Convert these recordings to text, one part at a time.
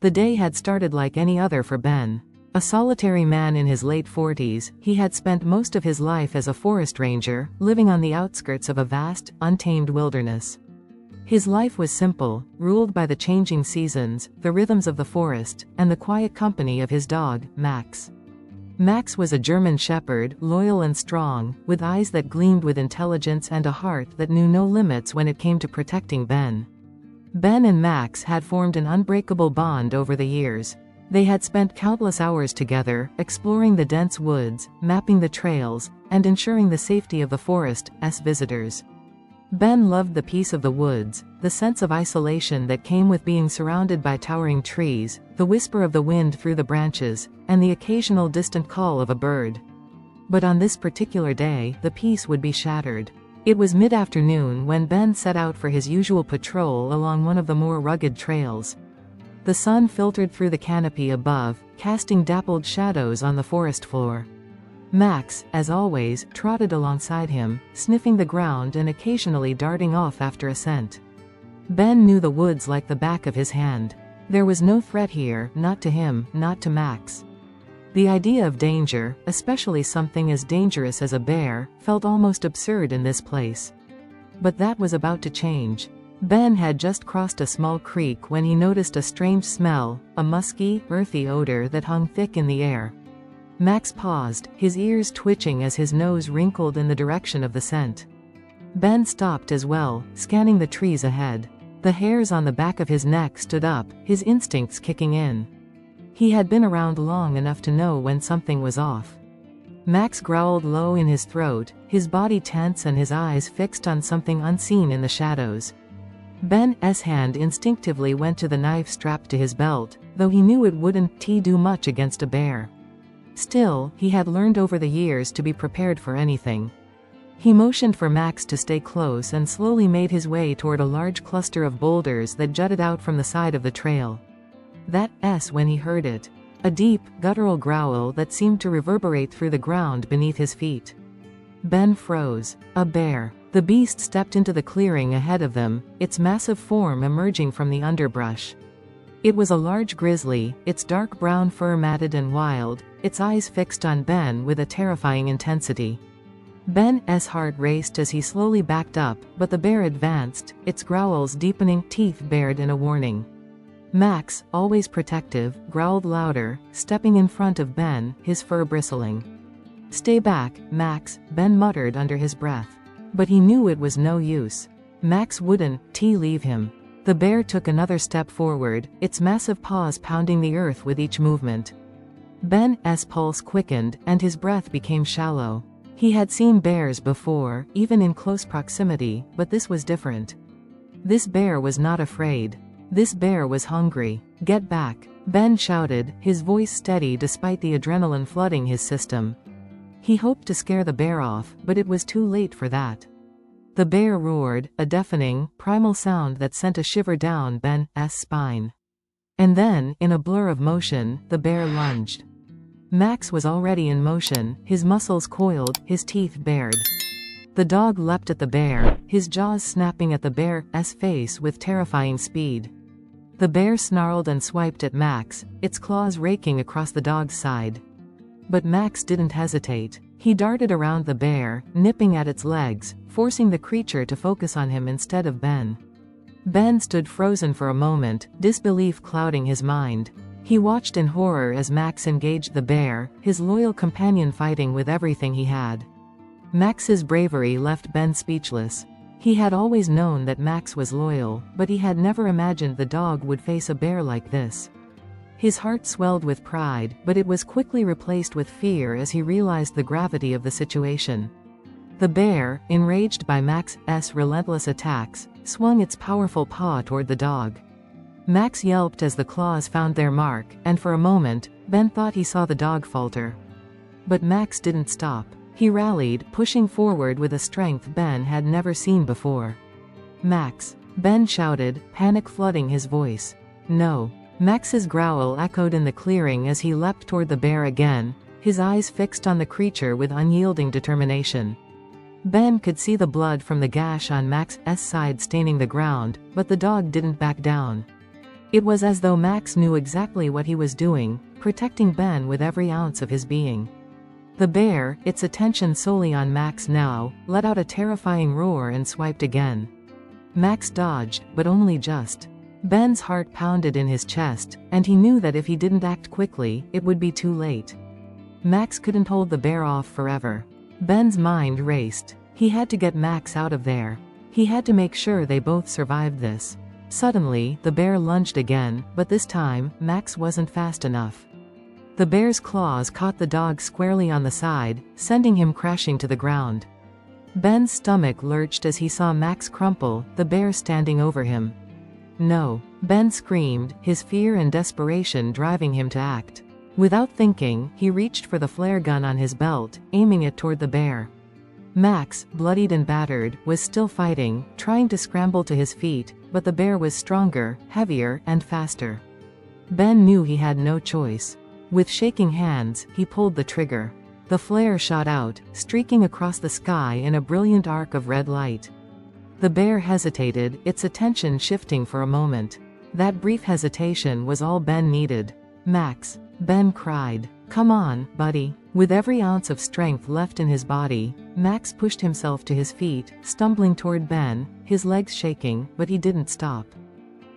The day had started like any other for Ben. A solitary man in his late 40s, he had spent most of his life as a forest ranger, living on the outskirts of a vast, untamed wilderness. His life was simple, ruled by the changing seasons, the rhythms of the forest, and the quiet company of his dog, Max. Max was a German shepherd, loyal and strong, with eyes that gleamed with intelligence and a heart that knew no limits when it came to protecting Ben. Ben and Max had formed an unbreakable bond over the years. They had spent countless hours together, exploring the dense woods, mapping the trails, and ensuring the safety of the forest's visitors. Ben loved the peace of the woods, the sense of isolation that came with being surrounded by towering trees, the whisper of the wind through the branches, and the occasional distant call of a bird. But on this particular day, the peace would be shattered. It was mid-afternoon when Ben set out for his usual patrol along one of the more rugged trails. The sun filtered through the canopy above, casting dappled shadows on the forest floor. Max, as always, trotted alongside him, sniffing the ground and occasionally darting off after a scent. Ben knew the woods like the back of his hand. There was no threat here, not to him, not to Max. The idea of danger, especially something as dangerous as a bear, felt almost absurd in this place. But that was about to change. Ben had just crossed a small creek when he noticed a strange smell, a musky, earthy odor that hung thick in the air. Max paused, his ears twitching as his nose wrinkled in the direction of the scent. Ben stopped as well, scanning the trees ahead. The hairs on the back of his neck stood up, his instincts kicking in. He had been around long enough to know when something was off. Max growled low in his throat, his body tense and his eyes fixed on something unseen in the shadows. Ben's hand instinctively went to the knife strapped to his belt, though he knew it wouldn't do much against a bear. Still, he had learned over the years to be prepared for anything. He motioned for Max to stay close and slowly made his way toward a large cluster of boulders that jutted out from the side of the trail. That's when he heard it. A deep, guttural growl that seemed to reverberate through the ground beneath his feet. Ben froze. A bear. The beast stepped into the clearing ahead of them, its massive form emerging from the underbrush. It was a large grizzly, its dark brown fur matted and wild, its eyes fixed on Ben with a terrifying intensity. Ben's heart raced as he slowly backed up, but the bear advanced, its growls deepening, teeth bared in a warning. Max, always protective, growled louder, stepping in front of Ben, his fur bristling. "Stay back, Max," Ben muttered under his breath. But he knew it was no use. Max wouldn't leave him. The bear took another step forward, its massive paws pounding the earth with each movement. Ben's pulse quickened, and his breath became shallow. He had seen bears before, even in close proximity, but this was different. This bear was not afraid. This bear was hungry. "Get back," Ben shouted, his voice steady despite the adrenaline flooding his system. He hoped to scare the bear off, but it was too late for that. The bear roared, a deafening, primal sound that sent a shiver down Ben's spine. And then, in a blur of motion, the bear lunged. Max was already in motion, his muscles coiled, his teeth bared. The dog leapt at the bear, his jaws snapping at the bear's face with terrifying speed. The bear snarled and swiped at Max, its claws raking across the dog's side. But Max didn't hesitate. He darted around the bear, nipping at its legs, forcing the creature to focus on him instead of Ben. Ben stood frozen for a moment, disbelief clouding his mind. He watched in horror as Max engaged the bear, his loyal companion fighting with everything he had. Max's bravery left Ben speechless. He had always known that Max was loyal, but he had never imagined the dog would face a bear like this. His heart swelled with pride, but it was quickly replaced with fear as he realized the gravity of the situation. The bear, enraged by Max's relentless attacks, swung its powerful paw toward the dog. Max yelped as the claws found their mark, and for a moment, Ben thought he saw the dog falter. But Max didn't stop. He rallied, pushing forward with a strength Ben had never seen before. "Max!" Ben shouted, panic flooding his voice. "No!" Max's growl echoed in the clearing as he leapt toward the bear again, his eyes fixed on the creature with unyielding determination. Ben could see the blood from the gash on Max's side staining the ground, but the dog didn't back down. It was as though Max knew exactly what he was doing, protecting Ben with every ounce of his being. The bear, its attention solely on Max now, let out a terrifying roar and swiped again. Max dodged, but only just. Ben's heart pounded in his chest, and he knew that if he didn't act quickly, it would be too late. Max couldn't hold the bear off forever. Ben's mind raced. He had to get Max out of there. He had to make sure they both survived this. Suddenly, the bear lunged again, but this time, Max wasn't fast enough. The bear's claws caught the dog squarely on the side, sending him crashing to the ground. Ben's stomach lurched as he saw Max crumple, the bear standing over him. No! Ben screamed, his fear and desperation driving him to act. Without thinking, he reached for the flare gun on his belt, aiming it toward the bear. Max, bloodied and battered, was still fighting, trying to scramble to his feet, but the bear was stronger, heavier, and faster. Ben knew he had no choice. With shaking hands, he pulled the trigger. The flare shot out, streaking across the sky in a brilliant arc of red light. The bear hesitated, its attention shifting for a moment. That brief hesitation was all Ben needed. "Max!" Ben cried. "Come on, buddy." With every ounce of strength left in his body, Max pushed himself to his feet, stumbling toward Ben, his legs shaking, but he didn't stop.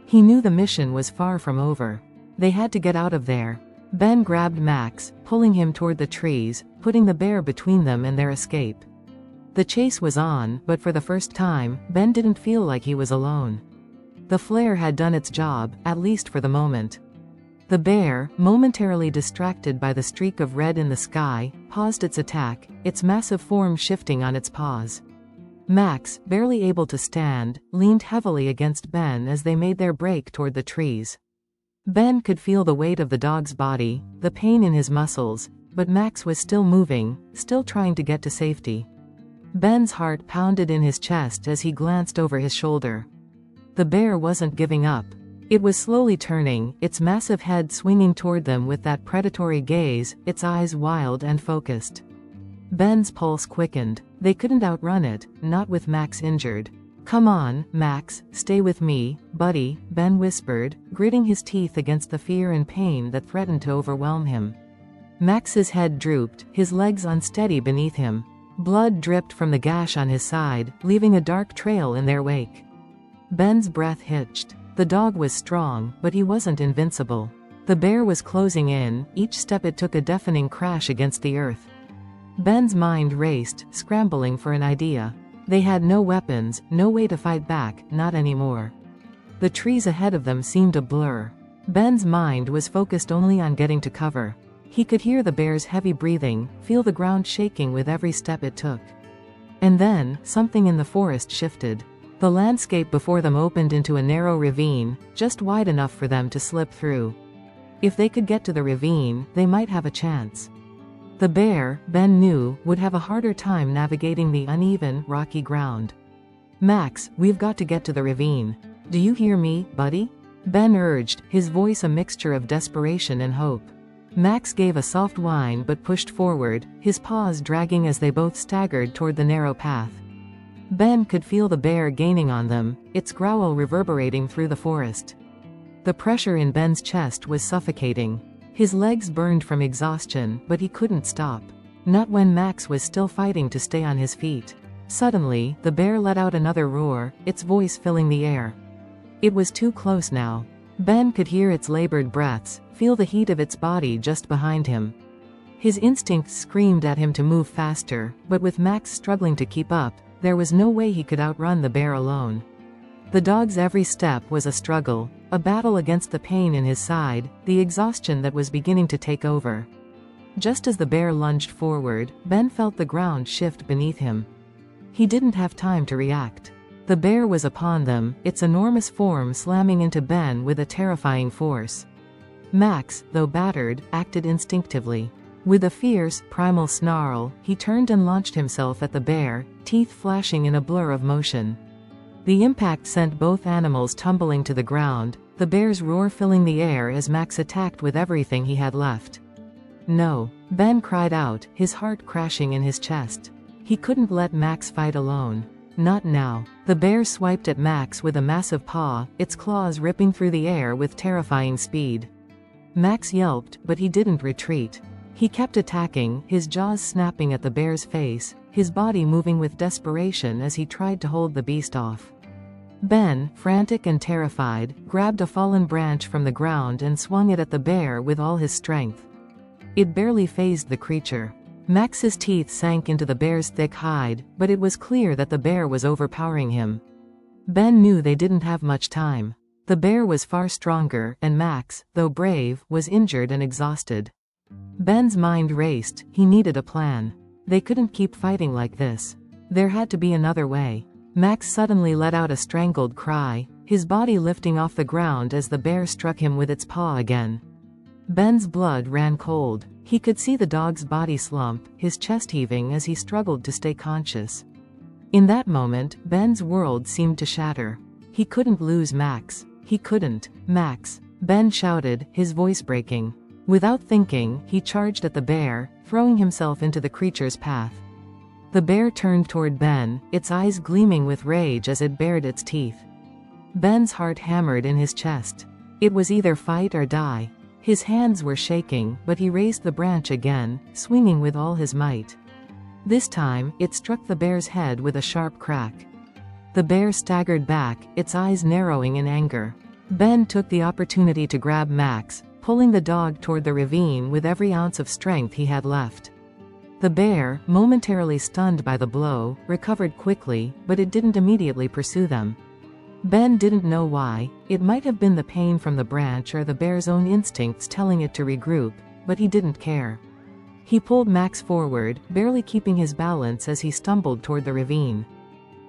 He knew the mission was far from over. They had to get out of there. Ben grabbed Max, pulling him toward the trees, putting the bear between them and their escape. The chase was on, but for the first time, Ben didn't feel like he was alone. The flare had done its job, at least for the moment. The bear, momentarily distracted by the streak of red in the sky, paused its attack, its massive form shifting on its paws. Max, barely able to stand, leaned heavily against Ben as they made their break toward the trees. Ben could feel the weight of the dog's body, the pain in his muscles, but Max was still moving, still trying to get to safety. Ben's heart pounded in his chest as he glanced over his shoulder. The bear wasn't giving up. It was slowly turning, its massive head swinging toward them with that predatory gaze, its eyes wild and focused. Ben's pulse quickened. They couldn't outrun it, not with Max injured. "Come on, Max, stay with me, buddy," Ben whispered, gritting his teeth against the fear and pain that threatened to overwhelm him. Max's head drooped, his legs unsteady beneath him. Blood dripped from the gash on his side, leaving a dark trail in their wake. Ben's breath hitched. The dog was strong, but he wasn't invincible. The bear was closing in, each step it took a deafening crash against the earth. Ben's mind raced, scrambling for an idea. They had no weapons, no way to fight back, not anymore. The trees ahead of them seemed a blur. Ben's mind was focused only on getting to cover. He could hear the bear's heavy breathing, feel the ground shaking with every step it took. And then, something in the forest shifted. The landscape before them opened into a narrow ravine, just wide enough for them to slip through. If they could get to the ravine, they might have a chance. The bear, Ben knew, would have a harder time navigating the uneven, rocky ground. "Max, we've got to get to the ravine. Do you hear me, buddy?" Ben urged, his voice a mixture of desperation and hope. Max gave a soft whine but pushed forward, his paws dragging as they both staggered toward the narrow path. Ben could feel the bear gaining on them, its growl reverberating through the forest. The pressure in Ben's chest was suffocating. His legs burned from exhaustion, but he couldn't stop. Not when Max was still fighting to stay on his feet. Suddenly, the bear let out another roar, its voice filling the air. It was too close now. Ben could hear its labored breaths, feel the heat of its body just behind him. His instincts screamed at him to move faster, but with Max struggling to keep up, there was no way he could outrun the bear alone. The dog's every step was a struggle, a battle against the pain in his side, the exhaustion that was beginning to take over. Just as the bear lunged forward, Ben felt the ground shift beneath him. He didn't have time to react. The bear was upon them, its enormous form slamming into Ben with a terrifying force. Max, though battered, acted instinctively. With a fierce, primal snarl, he turned and launched himself at the bear, teeth flashing in a blur of motion. The impact sent both animals tumbling to the ground, the bear's roar filling the air as Max attacked with everything he had left. "No!" Ben cried out, his heart crashing in his chest. He couldn't let Max fight alone. Not now. The bear swiped at Max with a massive paw, its claws ripping through the air with terrifying speed. Max yelped, but he didn't retreat. He kept attacking, his jaws snapping at the bear's face, his body moving with desperation as he tried to hold the beast off. Ben, frantic and terrified, grabbed a fallen branch from the ground and swung it at the bear with all his strength. It barely fazed the creature. Max's teeth sank into the bear's thick hide, but it was clear that the bear was overpowering him. Ben knew they didn't have much time. The bear was far stronger, and Max, though brave, was injured and exhausted. Ben's mind raced, he needed a plan. They couldn't keep fighting like this. There had to be another way. Max suddenly let out a strangled cry, his body lifting off the ground as the bear struck him with its paw again. Ben's blood ran cold. He could see the dog's body slump, his chest heaving as he struggled to stay conscious. In that moment, Ben's world seemed to shatter. He couldn't lose Max. He couldn't. Max! Ben shouted, his voice breaking. Without thinking, he charged at the bear, throwing himself into the creature's path. The bear turned toward Ben, its eyes gleaming with rage as it bared its teeth. Ben's heart hammered in his chest. It was either fight or die. His hands were shaking, but he raised the branch again, swinging with all his might. This time, it struck the bear's head with a sharp crack. The bear staggered back, its eyes narrowing in anger. Ben took the opportunity to grab Max, pulling the dog toward the ravine with every ounce of strength he had left. The bear, momentarily stunned by the blow, recovered quickly, but it didn't immediately pursue them. Ben didn't know why. It might have been the pain from the branch or the bear's own instincts telling it to regroup, but he didn't care. He pulled Max forward, barely keeping his balance as he stumbled toward the ravine.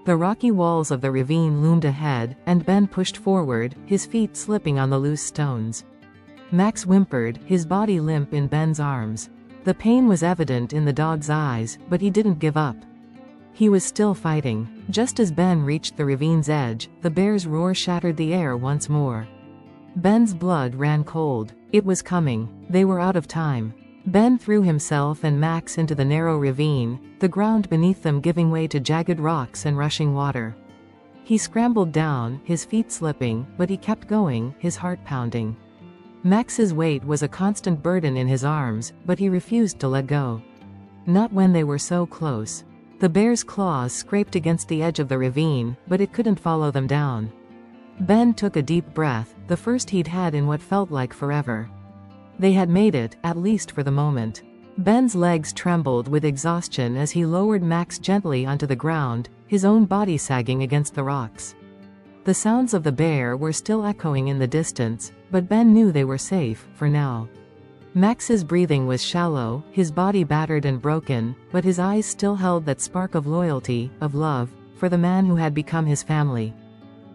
The rocky walls of the ravine loomed ahead, and Ben pushed forward, his feet slipping on the loose stones. Max whimpered, his body limp in Ben's arms. The pain was evident in the dog's eyes, but he didn't give up. He was still fighting. Just as Ben reached the ravine's edge, the bear's roar shattered the air once more. Ben's blood ran cold. It was coming. They were out of time. Ben threw himself and Max into the narrow ravine, the ground beneath them giving way to jagged rocks and rushing water. He scrambled down, his feet slipping, but he kept going, his heart pounding. Max's weight was a constant burden in his arms, but he refused to let go. Not when they were so close. The bear's claws scraped against the edge of the ravine, but it couldn't follow them down. Ben took a deep breath, the first he'd had in what felt like forever. They had made it, at least for the moment. Ben's legs trembled with exhaustion as he lowered Max gently onto the ground, his own body sagging against the rocks. The sounds of the bear were still echoing in the distance, but Ben knew they were safe, for now. Max's breathing was shallow, his body battered and broken, but his eyes still held that spark of loyalty, of love, for the man who had become his family.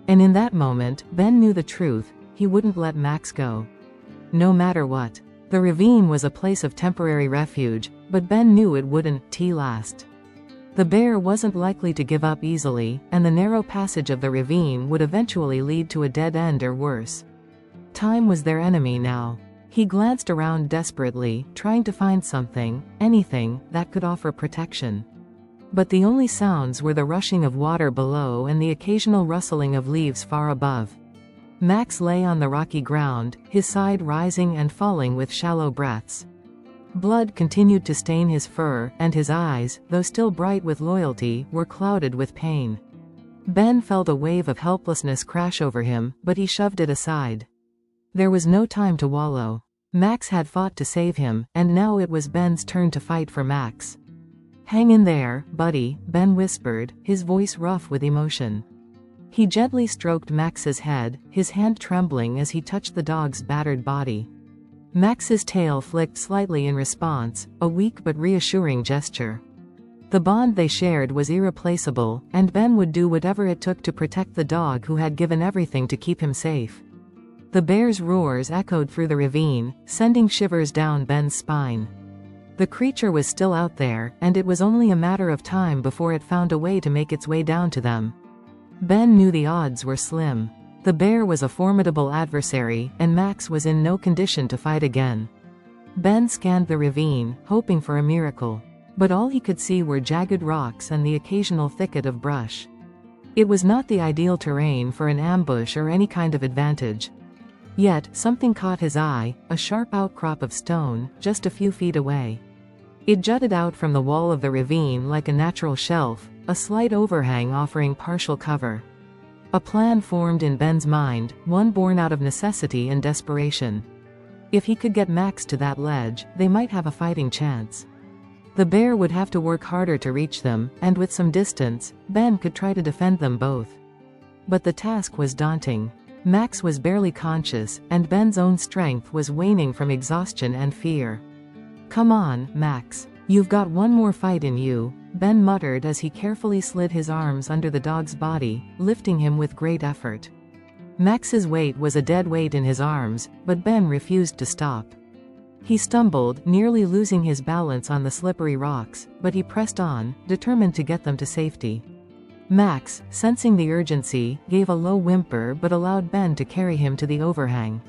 And in that moment, Ben knew the truth, he wouldn't let Max go. No matter what. The ravine was a place of temporary refuge, but Ben knew it wouldn't last. The bear wasn't likely to give up easily, and the narrow passage of the ravine would eventually lead to a dead end or worse. Time was their enemy now. He glanced around desperately, trying to find something, anything, that could offer protection. But the only sounds were the rushing of water below and the occasional rustling of leaves far above. Max lay on the rocky ground, his side rising and falling with shallow breaths. Blood continued to stain his fur, and his eyes, though still bright with loyalty, were clouded with pain. Ben felt a wave of helplessness crash over him, but he shoved it aside. There was no time to wallow. Max had fought to save him, and now it was Ben's turn to fight for Max. "Hang in there, buddy," Ben whispered, his voice rough with emotion. He gently stroked Max's head, his hand trembling as he touched the dog's battered body. Max's tail flicked slightly in response, a weak but reassuring gesture. The bond they shared was irreplaceable, and Ben would do whatever it took to protect the dog who had given everything to keep him safe. The bear's roars echoed through the ravine, sending shivers down Ben's spine. The creature was still out there, and it was only a matter of time before it found a way to make its way down to them. Ben knew the odds were slim. The bear was a formidable adversary, and Max was in no condition to fight again. Ben scanned the ravine, hoping for a miracle. But all he could see were jagged rocks and the occasional thicket of brush. It was not the ideal terrain for an ambush or any kind of advantage. Yet, something caught his eye, a sharp outcrop of stone, just a few feet away. It jutted out from the wall of the ravine like a natural shelf, a slight overhang offering partial cover. A plan formed in Ben's mind, one born out of necessity and desperation. If he could get Max to that ledge, they might have a fighting chance. The bear would have to work harder to reach them, and with some distance, Ben could try to defend them both. But the task was daunting. Max was barely conscious, and Ben's own strength was waning from exhaustion and fear. "Come on, Max. You've got one more fight in you," Ben muttered as he carefully slid his arms under the dog's body, lifting him with great effort. Max's weight was a dead weight in his arms, but Ben refused to stop. He stumbled, nearly losing his balance on the slippery rocks, but he pressed on, determined to get them to safety. Max, sensing the urgency, gave a low whimper but allowed Ben to carry him to the overhang.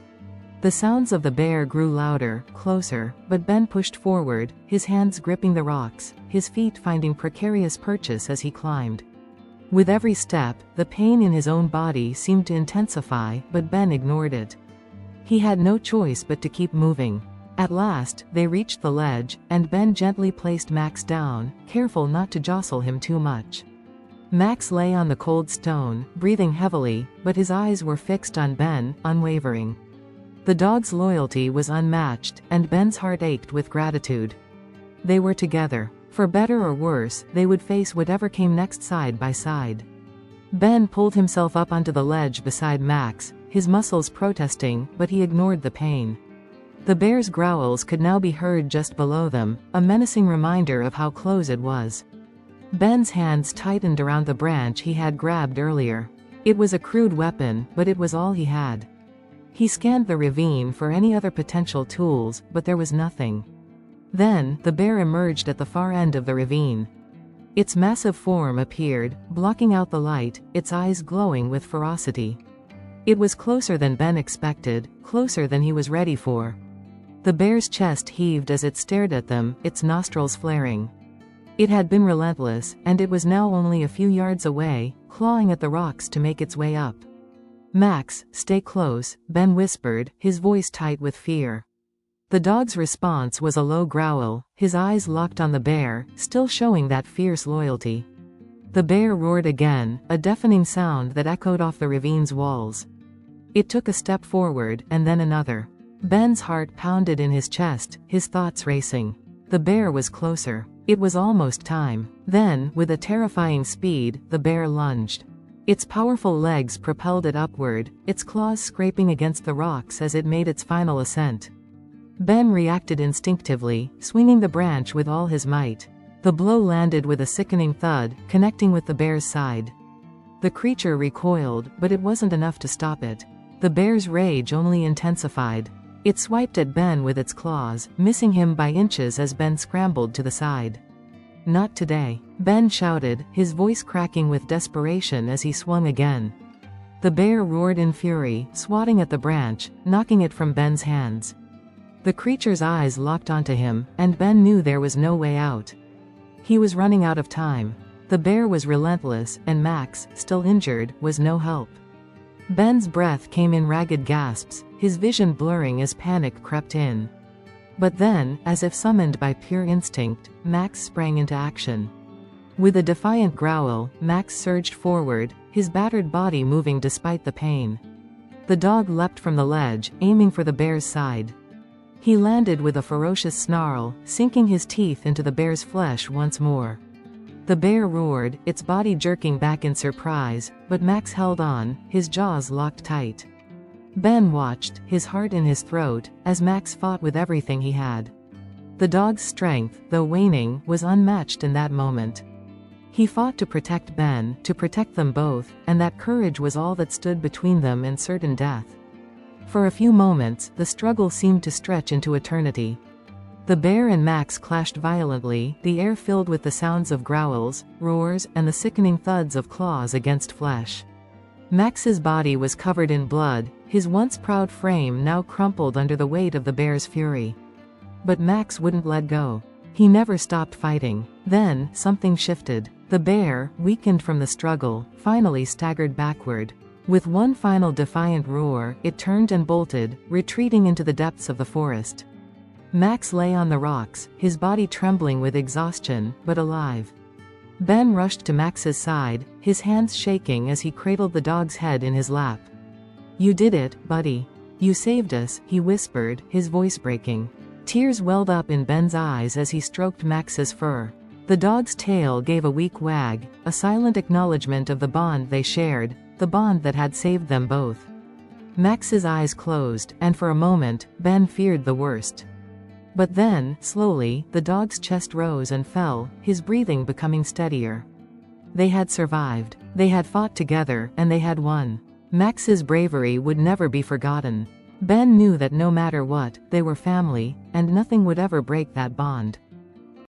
The sounds of the bear grew louder, closer, but Ben pushed forward, his hands gripping the rocks, his feet finding precarious purchase as he climbed. With every step, the pain in his own body seemed to intensify, but Ben ignored it. He had no choice but to keep moving. At last, they reached the ledge, and Ben gently placed Max down, careful not to jostle him too much. Max lay on the cold stone, breathing heavily, but his eyes were fixed on Ben, unwavering. The dog's loyalty was unmatched, and Ben's heart ached with gratitude. They were together. For better or worse, they would face whatever came next side by side. Ben pulled himself up onto the ledge beside Max, his muscles protesting, but he ignored the pain. The bear's growls could now be heard just below them, a menacing reminder of how close it was. Ben's hands tightened around the branch he had grabbed earlier. It was a crude weapon, but it was all he had. He scanned the ravine for any other potential tools, but there was nothing. Then, the bear emerged at the far end of the ravine. Its massive form appeared, blocking out the light, its eyes glowing with ferocity. It was closer than Ben expected, closer than he was ready for. The bear's chest heaved as it stared at them, its nostrils flaring. It had been relentless, and it was now only a few yards away, clawing at the rocks to make its way up. "Max, stay close," Ben whispered, his voice tight with fear. The dog's response was a low growl, his eyes locked on the bear, still showing that fierce loyalty. The bear roared again, a deafening sound that echoed off the ravine's walls. It took a step forward, and then another. Ben's heart pounded in his chest, his thoughts racing. The bear was closer. It was almost time. Then, with a terrifying speed, the bear lunged. Its powerful legs propelled it upward, its claws scraping against the rocks as it made its final ascent. Ben reacted instinctively, swinging the branch with all his might. The blow landed with a sickening thud, connecting with the bear's side. The creature recoiled, but it wasn't enough to stop it. The bear's rage only intensified. It swiped at Ben with its claws, missing him by inches as Ben scrambled to the side. "Not today," Ben shouted, his voice cracking with desperation as he swung again. The bear roared in fury, swatting at the branch, knocking it from Ben's hands. The creature's eyes locked onto him, and Ben knew there was no way out. He was running out of time. The bear was relentless, and Max, still injured, was no help. Ben's breath came in ragged gasps, his vision blurring as panic crept in. But then, as if summoned by pure instinct, Max sprang into action. With a defiant growl, Max surged forward, his battered body moving despite the pain. The dog leapt from the ledge, aiming for the bear's side. He landed with a ferocious snarl, sinking his teeth into the bear's flesh once more. The bear roared, its body jerking back in surprise, but Max held on, his jaws locked tight. Ben watched, his heart in his throat, as Max fought with everything he had. The dog's strength, though waning, was unmatched in that moment. He fought to protect Ben, to protect them both, and that courage was all that stood between them and certain death. For a few moments, the struggle seemed to stretch into eternity. The bear and Max clashed violently, the air filled with the sounds of growls, roars, and the sickening thuds of claws against flesh. Max's body was covered in blood, his once proud frame now crumpled under the weight of the bear's fury. But Max wouldn't let go. He never stopped fighting. Then, something shifted. The bear, weakened from the struggle, finally staggered backward. With one final defiant roar, it turned and bolted, retreating into the depths of the forest. Max lay on the rocks, his body trembling with exhaustion, but alive. Ben rushed to Max's side, his hands shaking as he cradled the dog's head in his lap. "You did it, buddy. You saved us," he whispered, his voice breaking. Tears welled up in Ben's eyes as he stroked Max's fur. The dog's tail gave a weak wag, a silent acknowledgement of the bond they shared, the bond that had saved them both. Max's eyes closed, and for a moment, Ben feared the worst. But then, slowly, the dog's chest rose and fell, his breathing becoming steadier. They had survived. They had fought together, and they had won. Max's bravery would never be forgotten. Ben knew that no matter what, they were family, and nothing would ever break that bond.